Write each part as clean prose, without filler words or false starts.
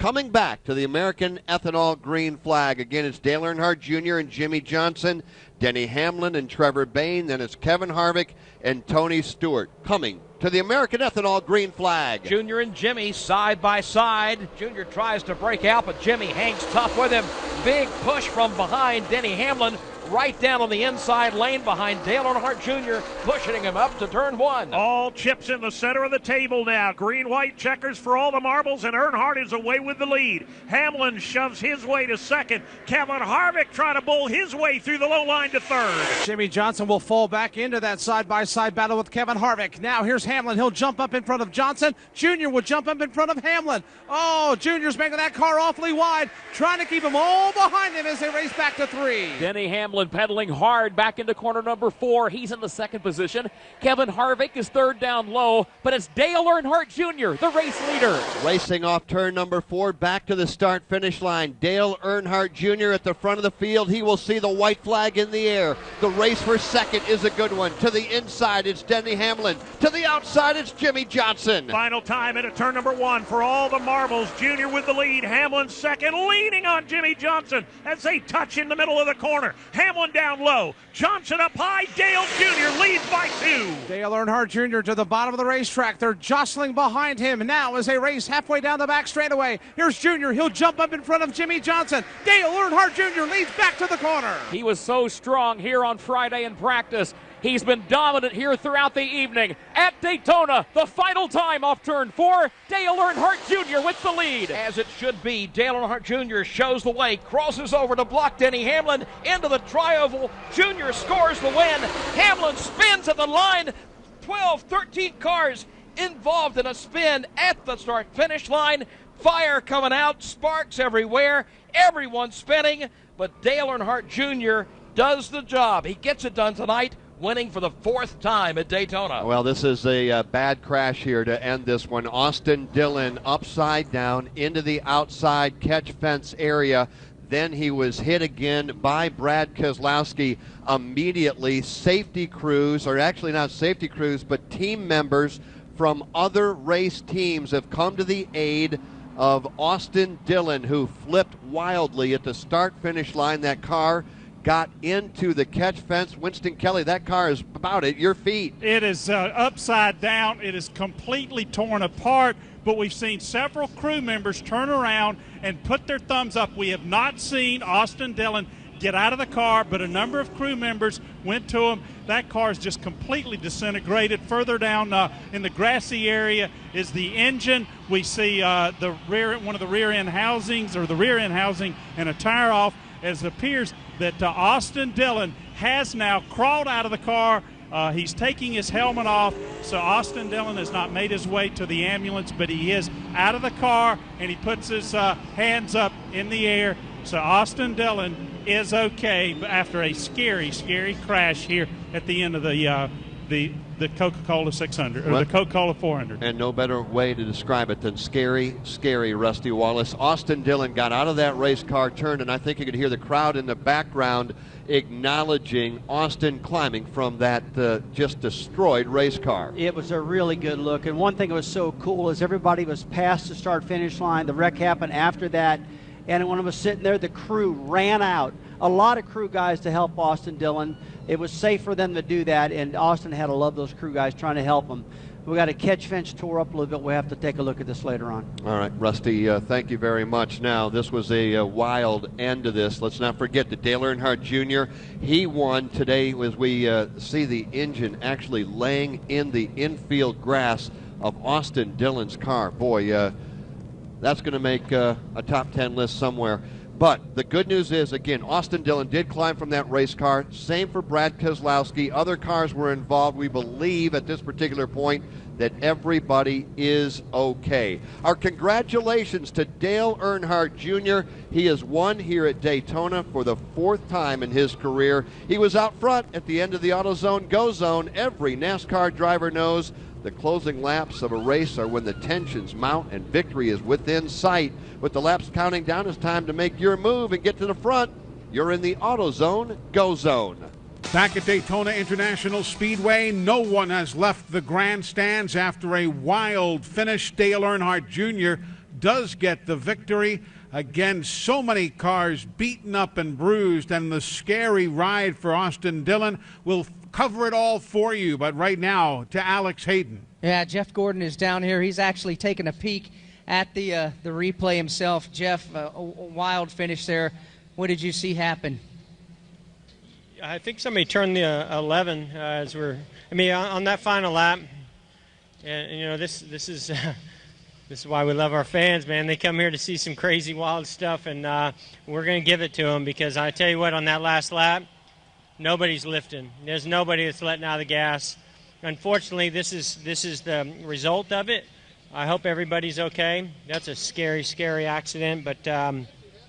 coming back to the American Ethanol Green Flag. Again, it's Dale Earnhardt Jr. and Jimmy Johnson, Denny Hamlin and Trevor Bayne. Then it's Kevin Harvick and Tony Stewart coming to the American Ethanol Green Flag. Junior and Jimmy side by side. Junior tries to break out, but Jimmy hangs tough with him. Big push from behind. Denny Hamlin right down on the inside lane behind Dale Earnhardt Jr., pushing him up to turn one. All chips in the center of the table now. Green-white checkers for all the marbles, and Earnhardt is away with the lead. Hamlin shoves his way to second. Kevin Harvick trying to bull his way through the low line to third. Jimmy Johnson will fall back into that side-by-side battle with Kevin Harvick. Now here's Hamlin. He'll jump up in front of Johnson. Junior will jump up in front of Hamlin. Oh, Junior's making that car awfully wide, trying to keep them all behind him as they race back to three. Denny Hamlin pedaling hard back into corner number 4. He's in the second position. Kevin Harvick is third down low, but it's Dale Earnhardt Jr., the race leader. Racing off turn number 4, back to the start-finish line. Dale Earnhardt Jr. at the front of the field. He will see the white flag in the air. The race for second is a good one. To the inside, it's Denny Hamlin. To the outside, it's Jimmy Johnson. Final time into turn number 1 for all the marbles. Junior with the lead. Hamlin second, leaning on Jimmy Johnson as they touch in the middle of the corner. Hamlin down low. Johnson up high. Dale Jr. leads by 2. Dale Earnhardt Jr. to the bottom of the racetrack. They're jostling behind him now as they race halfway down the back straightaway. Here's Junior. He'll jump up in front of Jimmy Johnson. Dale Earnhardt Jr. leads back to the corner. He was so strong here on Friday in practice. He's been dominant here throughout the evening. At Daytona, the final time off turn 4, Dale Earnhardt Jr. with the lead. As it should be, Dale Earnhardt Jr. shows the way, crosses over to block Denny Hamlin into the tri-oval. Jr. scores the win. Hamlin spins at the line. 12, 13 cars involved in a spin at the start-finish line. Fire coming out, sparks everywhere, everyone spinning, but Dale Earnhardt Jr. does the job. He gets it done tonight, winning for the 4th time at Daytona. Well, this is a bad crash here to end this one. Austin Dillon upside down into the outside catch fence area. Then he was hit again by Brad Keselowski immediately. Safety crews, or actually not safety crews, but team members from other race teams have come to the aid of Austin Dillon, who flipped wildly at the start-finish line. That car got into the catch fence. Winston Kelly, that car is about at your feet. It is upside down. It is completely torn apart, but we've seen several crew members turn around and put their thumbs up. We have not seen Austin Dillon get out of the car, but a number of crew members went to him. That car is just completely disintegrated. Further down in the grassy area is the engine. We see one of the rear end housings, or the rear end housing, and a tire off, as it appears that Austin Dillon has now crawled out of the car. He's taking his helmet off, so Austin Dillon has not made his way to the ambulance, but he is out of the car, and he puts his hands up in the air. So Austin Dillon is okay after a scary, scary crash here at the end of the Coca-Cola 600, or the Coca-Cola 400. And no better way to describe it than scary, scary, Rusty Wallace. Austin Dillon got out of that race car, turned, and I think you could hear the crowd in the background acknowledging Austin climbing from that just destroyed race car. It was a really good look, and one thing that was so cool is everybody was past the start-finish line. The wreck happened after that, and when I was sitting there, the crew ran out. A lot of crew guys to help Austin Dillon. It was safe for them to do that, and Austin had to love those crew guys trying to help him. We got a catch fence tore up a little bit. We'll have to take a look at this later on. All right, Rusty, thank you very much. Now, this was a wild end to this. Let's not forget that Dale Earnhardt Jr., he won today as we see the engine actually laying in the infield grass of Austin Dillon's car. Boy, that's going to make a top 10 list somewhere. But the good news is, again, Austin Dillon did climb from that race car. Same for Brad Keselowski. Other cars were involved. We believe at this particular point that everybody is okay. Our congratulations to Dale Earnhardt Jr. He has won here at Daytona for the 4th time in his career. He was out front at the end of the AutoZone Go Zone. Every NASCAR driver knows the closing laps of a race are when the tensions mount and victory is within sight. With the laps counting down, it's time to make your move and get to the front. You're in the AutoZone Go Zone. Back at Daytona International Speedway, no one has left the grandstands after a wild finish. Dale Earnhardt Jr. does get the victory. Again, so many cars beaten up and bruised, and the scary ride for Austin Dillon. We'll cover it all for you, but right now to Alex Hayden. Yeah, Jeff Gordon is down here. He's actually taking a peek at the replay himself. Jeff, a wild finish there. What did you see happen? I think somebody turned the 11 on that final lap. And you know, this is this is why we love our fans, man. They come here to see some crazy, wild stuff, and we're going to give it to them, because I tell you what, on that last lap, nobody's lifting. There's nobody that's letting out of the gas. Unfortunately, this is the result of it. I hope everybody's okay. That's a scary, scary accident, but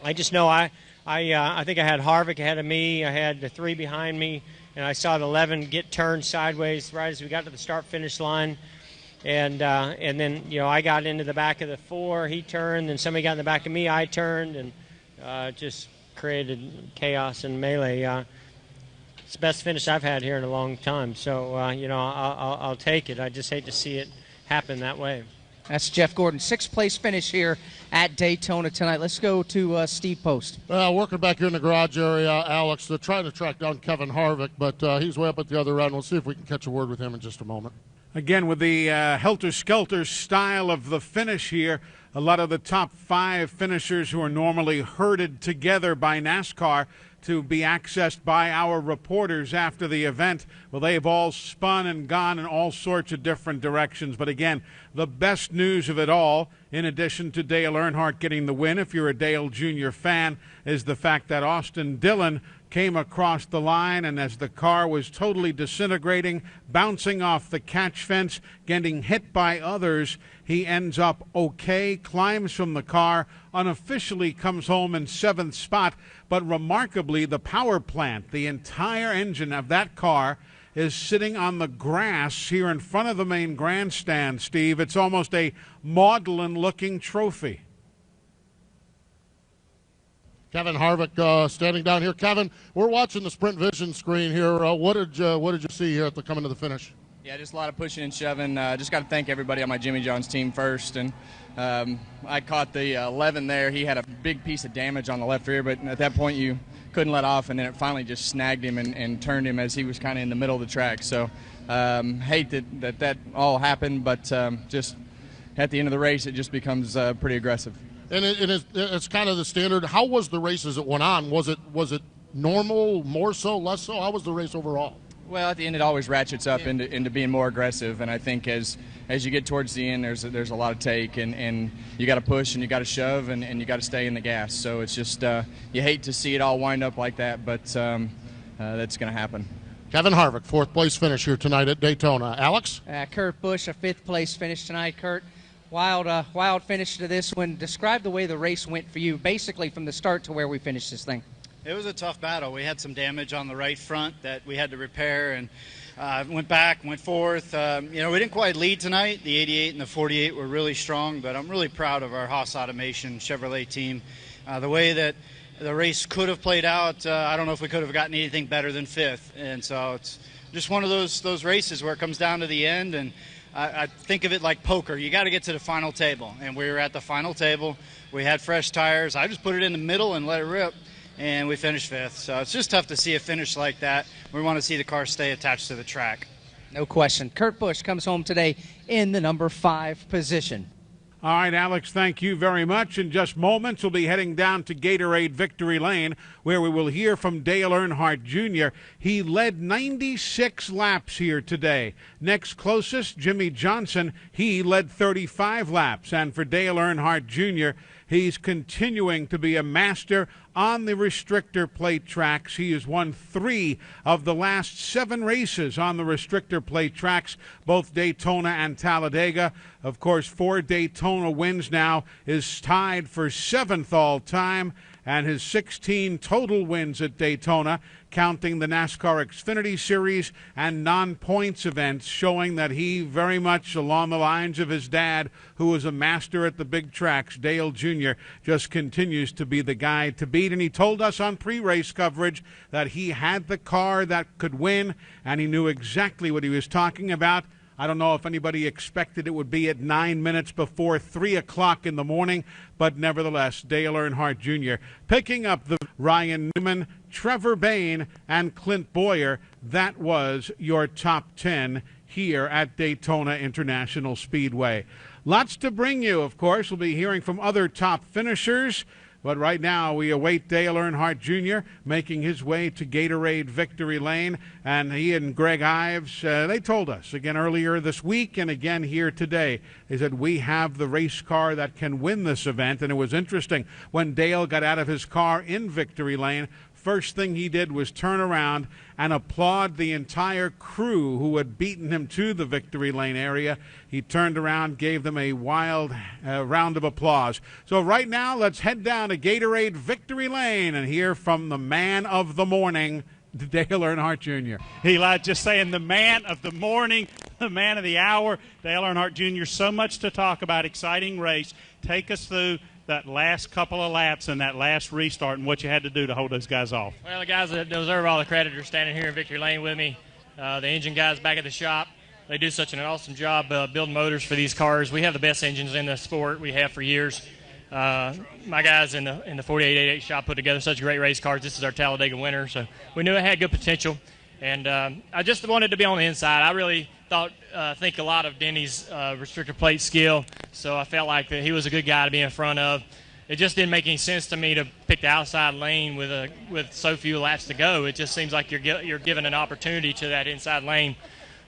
I just know I think I had Harvick ahead of me. I had the 3 behind me, and I saw the 11 get turned sideways right as we got to the start-finish line. And then, you know, I got into the back of the 4. He turned, and somebody got in the back of me. I turned, and just created chaos and melee. It's the best finish I've had here in a long time. So, you know, I'll take it. I just hate to see it happen that way. That's Jeff Gordon. 6th place finish here at Daytona tonight. Let's go to Steve Post. Working back here in the garage area, Alex, they're trying to track down Kevin Harvick, but he's way up at the other end. We'll see if we can catch a word with him in just a moment. Again, with the helter-skelter style of the finish here, a lot of the top 5 finishers who are normally herded together by NASCAR to be accessed by our reporters after the event, well, they've all spun and gone in all sorts of different directions. But again, the best news of it all, in addition to Dale Earnhardt getting the win, if you're a Dale Jr. fan, is the fact that Austin Dillon came across the line, and as the car was totally disintegrating, bouncing off the catch fence, getting hit by others, he ends up okay, climbs from the car, unofficially comes home in 7th spot, but remarkably, the power plant, the entire engine of that car, is sitting on the grass here in front of the main grandstand, Steve. It's almost a maudlin-looking trophy. Kevin Harvick standing down here. Kevin, we're watching the Sprint Vision screen here. What did you see here at the coming to the finish? Yeah, just a lot of pushing and shoving. Just got to thank everybody on my Jimmy John's team first. And I caught the 11 there. He had a big piece of damage on the left rear, but at that point you couldn't let off, and then it finally just snagged him and turned him as he was kind of in the middle of the track. So hate that all happened, but just at the end of the race it just becomes pretty aggressive. And it's kind of the standard. How was the race as it went on? Was it normal, more so, less so? How was the race overall? Well, at the end it always ratchets up into being more aggressive, and I think as you get towards the end there's a lot of take, and you got to push and you got to shove and you got to stay in the gas. So it's just you hate to see it all wind up like that, but that's going to happen. Kevin Harvick, 4th place finish here tonight at Daytona. Alex? Kurt Busch, a 5th place finish tonight. Kurt, wild finish to this one. Describe the way the race went for you, basically from the start to where we finished this thing. It was a tough battle. We had some damage on the right front that we had to repair, and went back, went forth. We didn't quite lead tonight. The 88 and the 48 were really strong, but I'm really proud of our Haas Automation Chevrolet team. The way that the race could have played out, I don't know if we could have gotten anything better than 5th. And so it's just one of those races where it comes down to the end, and I think of it like poker. You got to get to the final table, and we were at the final table. We had fresh tires. I just put it in the middle and let it rip, and we finished 5th. So it's just tough to see a finish like that. We want to see the car stay attached to the track. No question. Kurt Busch comes home today in the number 5 position. All right, Alex, thank you very much. In just moments, we'll be heading down to Gatorade Victory Lane, where we will hear from Dale Earnhardt Jr. He led 96 laps here today. Next closest, Jimmy Johnson. He led 35 laps. And for Dale Earnhardt Jr., he's continuing to be a master on the restrictor plate tracks. He has won 3 of the last 7 races on the restrictor plate tracks, both Daytona and Talladega. Of course, 4 Daytona wins now, is tied for 7th all time, and his 16 total wins at Daytona, counting the NASCAR Xfinity Series and non-points events, showing that he very much along the lines of his dad, who was a master at the big tracks, Dale Jr., just continues to be the guy to beat. And he told us on pre-race coverage that he had the car that could win, and he knew exactly what he was talking about. I don't know if anybody expected it would be at 9 minutes before 3 o'clock in the morning, but nevertheless, Dale Earnhardt Jr. picking up the Ryan Newman, Trevor Bayne, and Clint Boyer. That was your top 10 here at Daytona International Speedway. Lots to bring you, of course. We'll be hearing from other top finishers. But right now, we await Dale Earnhardt Jr. making his way to Gatorade Victory Lane. And he and Greg Ives, they told us again earlier this week and again here today, they said, we have the race car that can win this event. And it was interesting when Dale got out of his car in Victory Lane. First thing he did was turn around and applaud the entire crew who had beaten him to the Victory Lane area. He turned around, gave them a wild round of applause. So right now, let's head down to Gatorade Victory Lane and hear from the man of the morning, Dale Earnhardt Jr. Eli just saying the man of the morning, the man of the hour, Dale Earnhardt Jr. So much to talk about, exciting race. Take us through that last couple of laps and that last restart and what you had to do to hold those guys off. Well, the guys that deserve all the credit are standing here in Victory Lane with me. The engine guys back at the shop, they do such an awesome job building motors for these cars. We have the best engines in the sport. We have for years. My guys in the 4888 shop put together such great race cars. This is our Talladega winner, so we knew it had good potential. And I just wanted to be on the inside. I really think a lot of Denny's restrictor plate skill, so I felt like that he was a good guy to be in front of. It just didn't make any sense to me to pick the outside lane with so few laps to go. It just seems like you're given an opportunity to that inside lane.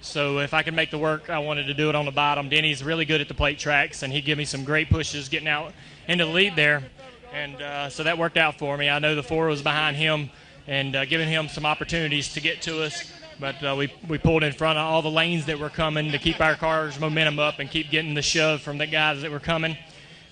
So if I could make the work, I wanted to do it on the bottom. Denny's really good at the plate tracks, and he gave me some great pushes getting out into the lead there. And so that worked out for me. I know the 4 was behind him and giving him some opportunities to get to us. But we pulled in front of all the lanes that were coming to keep our car's momentum up and keep getting the shove from the guys that were coming.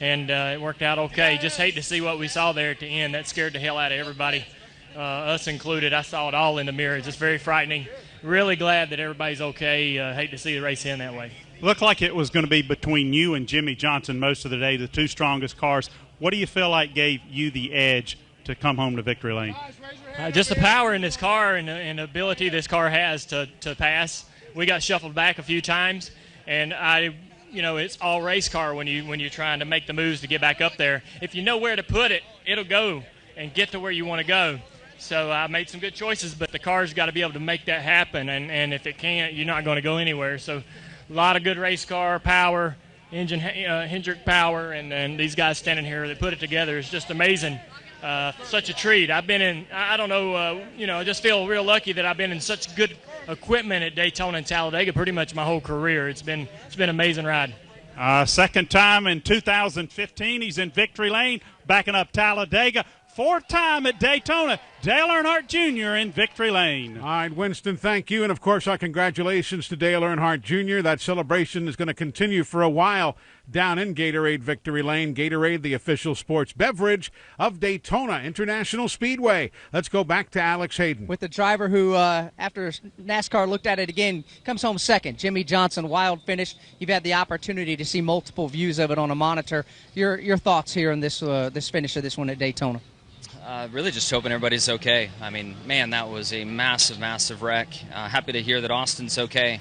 And it worked out okay. Just hate to see what we saw there at the end. That scared the hell out of everybody, us included. I saw it all in the mirror. It's just very frightening. Really glad that everybody's okay. Hate to see the race end that way. Looked like it was going to be between you and Jimmy Johnson most of the day, the two strongest cars. What do you feel like gave you the edge to come home to Victory Lane? Just the power in this car and the ability this car has to pass. We got shuffled back a few times, and it's all race car when you're trying to make the moves to get back up there. If you know where to put it, it'll go and get to where you want to go. So I made some good choices, but the car's got to be able to make that happen, and if it can't, you're not going to go anywhere. So a lot of good race car power, engine Hendrick power, and these guys standing here that put it together is just amazing. Such a treat. I've been in, I don't know, I just feel real lucky that I've been in such good equipment at Daytona and Talladega pretty much my whole career. It's been an amazing ride. Second time in 2015, he's in Victory Lane, backing up Talladega. Fourth time at Daytona, Dale Earnhardt Jr. in Victory Lane. All right, Winston, thank you. And, of course, our congratulations to Dale Earnhardt Jr. That celebration is going to continue for a while down in Gatorade Victory Lane. Gatorade, the official sports beverage of Daytona International Speedway. Let's go back to Alex Hayden. With the driver who, after NASCAR looked at it again, comes home second. Jimmy Johnson, wild finish. You've had the opportunity to see multiple views of it on a monitor. Your thoughts here on this finish of this one at Daytona? Really just hoping everybody's okay. I mean, man, that was a massive, massive wreck. Happy to hear that Austin's okay.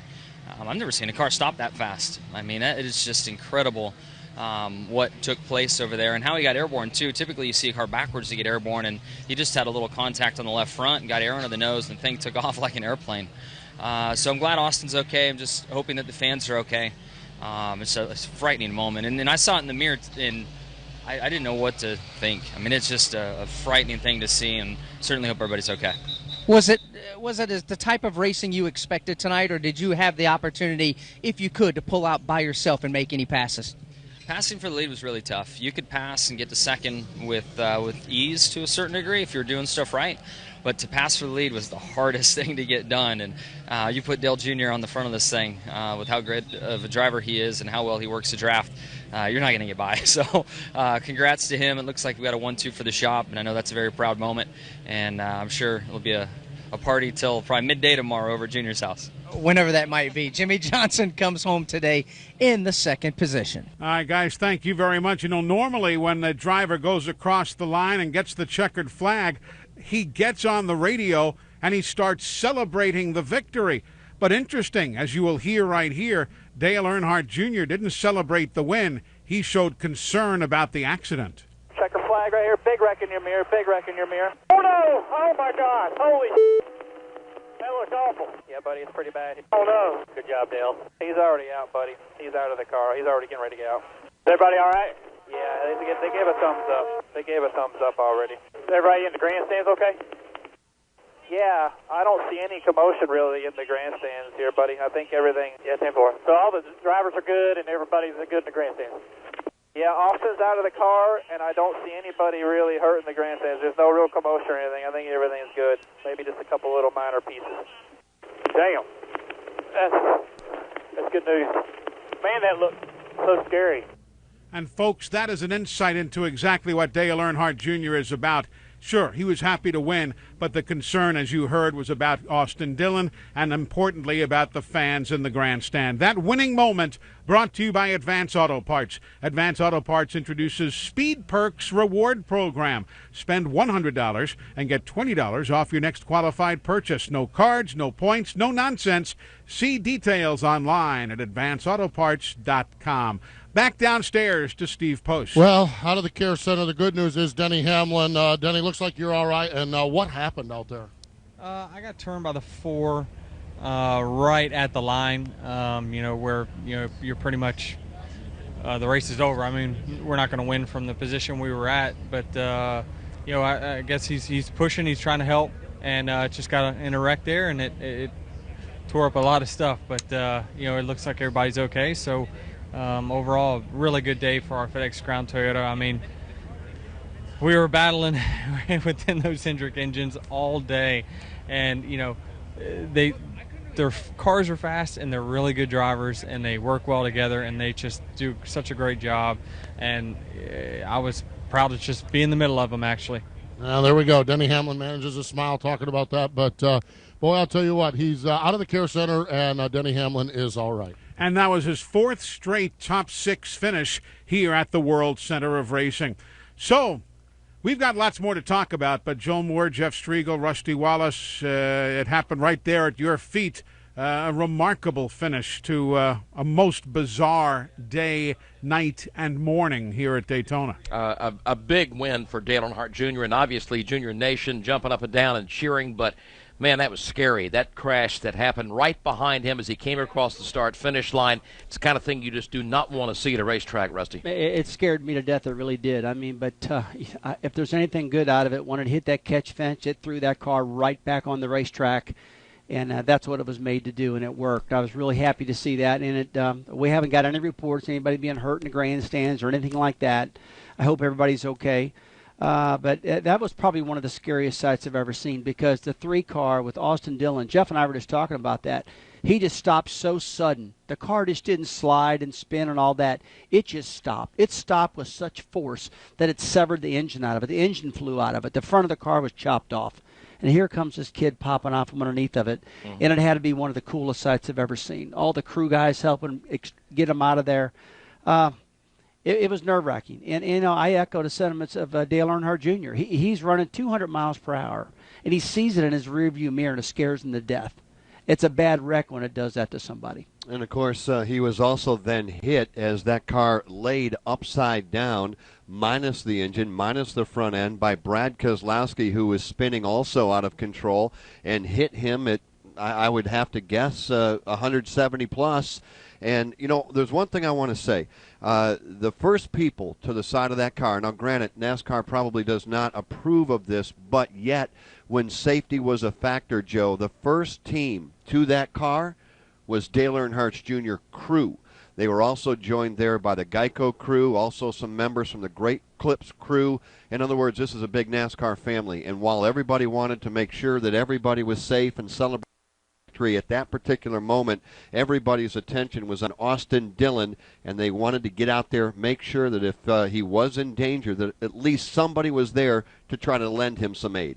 I've never seen a car stop that fast. I mean, it is just incredible what took place over there and how he got airborne, too. Typically, you see a car backwards to get airborne, and he just had a little contact on the left front and got air under the nose, and the thing took off like an airplane. So I'm glad Austin's okay. I'm just hoping that the fans are okay. It's a frightening moment. And then I saw it in the mirror, and I didn't know what to think. I mean, it's just a frightening thing to see, and certainly hope everybody's okay. Was it the type of racing you expected tonight, or did you have the opportunity, if you could, to pull out by yourself and make any passes? Passing for the lead was really tough. You could pass and get to second with ease to a certain degree if you're doing stuff right. But to pass for the lead was the hardest thing to get done. And you put Dale Jr. on the front of this thing with how great of a driver he is and how well he works the draft. You're not going to get by. So congrats to him. It looks like we got a 1-2 for the shop, and I know that's a very proud moment. And I'm sure it'll be a party till probably midday tomorrow over at Junior's house. Whenever that might be. Jimmy Johnson comes home today in the second position. All right, guys, thank you very much. You know, normally when the driver goes across the line and gets the checkered flag, he gets on the radio and he starts celebrating the victory. But interesting, as you will hear right here, Dale Earnhardt Jr. didn't celebrate the win. He showed concern about the accident. Checker flag right here. Big wreck in your mirror. Big wreck in your mirror. Oh, no. Oh, my God. Holy that looks awful. Yeah, buddy, it's pretty bad. Oh, no. Good job, Dale. He's already out, buddy. He's out of the car. He's already getting ready to get out. Is everybody all right? Yeah, they gave a thumbs up. They gave a thumbs up already. Is everybody in the grandstands okay? Yeah, I don't see any commotion really in the grandstands here, buddy. I think everything, 10-4. So all the drivers are good and everybody's good in the grandstands. Yeah, Austin's out of the car, and I don't see anybody really hurt in the grandstands. There's no real commotion or anything. I think everything's good. Maybe just a couple little minor pieces. Damn. That's good news. Man, that looked so scary. And folks, that is an insight into exactly what Dale Earnhardt Jr. is about. Sure, he was happy to win, but the concern, as you heard, was about Austin Dillon and, importantly, about the fans in the grandstand. That winning moment brought to you by Advance Auto Parts. Advance Auto Parts introduces Speed Perks Reward Program. Spend $100 and get $20 off your next qualified purchase. No cards, no points, no nonsense. See details online at advanceautoparts.com. Back downstairs to Steve Post. Well, out of the care center, the good news is Denny Hamlin. Denny, looks like you're all right. And what happened out there? I got turned by the 4 right at the line, where, you're pretty much the race is over. I mean, we're not going to win from the position we were at. But, I guess he's pushing. He's trying to help. And just got in a wreck there, and it tore up a lot of stuff. But, it looks like everybody's okay. So, overall, a really good day for our FedEx Crown Toyota. I mean, we were battling within those Hendrick engines all day, and their cars are fast and they're really good drivers and they work well together and they just do such a great job. And I was proud to just be in the middle of them, actually. Now there we go. Denny Hamlin manages a smile talking about that, but boy, I'll tell you what, he's out of the care center, and Denny Hamlin is all right. And that was his 4th straight top 6 finish here at the World Center of Racing. So, we've got lots more to talk about, but Joe Moore, Jeff Striegel, Rusty Wallace, it happened right there at your feet. A remarkable finish to a most bizarre day, night, and morning here at Daytona. A big win for Dale Earnhardt Jr. and obviously Junior Nation jumping up and down and cheering, but man, that was scary. That crash that happened right behind him as he came across the start-finish line, it's the kind of thing you just do not want to see at a racetrack, Rusty. It scared me to death. It really did. I mean, but if there's anything good out of it, when it hit that catch fence, it threw that car right back on the racetrack, and that's what it was made to do, and it worked. I was really happy to see that. And we haven't got any reports, anybody being hurt in the grandstands or anything like that. I hope everybody's okay. But that was probably one of the scariest sights I've ever seen, because the 3-car with Austin Dillon, Jeff and I were just talking about that. He just stopped so sudden. The car just didn't slide and spin and all that. It just stopped. It stopped with such force that it severed the engine out of it. The engine flew out of it. The front of the car was chopped off. And here comes this kid popping off from underneath of it. Mm-hmm. And it had to be one of the coolest sights I've ever seen. All the crew guys helping get him out of there. It was nerve-wracking. And, I echo the sentiments of Dale Earnhardt Jr. He's running 200 miles per hour, and he sees it in his rearview mirror, and it scares him to death. It's a bad wreck when it does that to somebody. And, of course, he was also then hit as that car laid upside down, minus the engine, minus the front end, by Brad Keselowski, who was spinning also out of control, and hit him at, I would have to guess, 170-plus. And, there's one thing I want to say. The first people to the side of that car, now granted, NASCAR probably does not approve of this, but yet when safety was a factor, Joe, the first team to that car was Dale Earnhardt's Jr. crew. They were also joined there by the Geico crew, also some members from the Great Clips crew. In other words, this is a big NASCAR family. And while everybody wanted to make sure that everybody was safe and celebrate at that particular moment, everybody's attention was on Austin Dillon, and they wanted to get out there, make sure that if he was in danger, that at least somebody was there to try to lend him some aid.